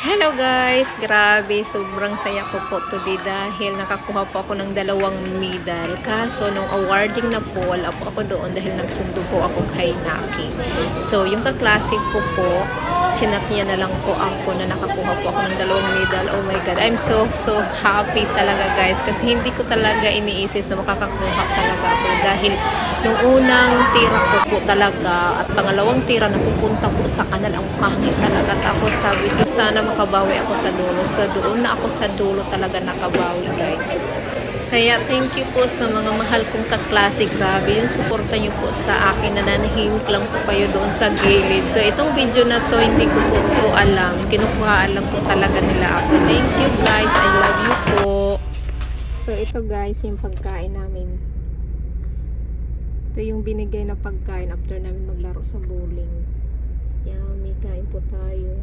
Hello guys! Grabe, sobrang saya ko po today dahil nakakuha po ako ng 2 medal. Kaso nung awarding na po, wala po ako doon dahil nagsundo po ako kay Naki. So yung kaklase ko po, chinat niya na lang po ako na nakakuha po ako ng 2 medal. Oh my God, I'm so happy talaga guys kasi hindi ko talaga iniisip na makakakuha talaga ako dahil nung unang tira ko po talaga at pangalawang tira na pupunta po sa kanal, ang pangit talaga. Tapos sabi ko sana makabawi ako sa dulo. So doon na ako sa dulo talaga nakabawi guys. Kaya thank you po sa mga mahal kong kaklase. Grabe yung suporta nyo po sa akin. Nananahimik lang po kayo doon sa gilid. So itong video na to hindi ko po to alam. Kinukuhaan lang po talaga nila ako. Thank you guys. I love you po. So ito guys yung pagkain namin. Ito yung binigay na pagkain after namin maglaro sa bowling. Yummy, kain po tayo.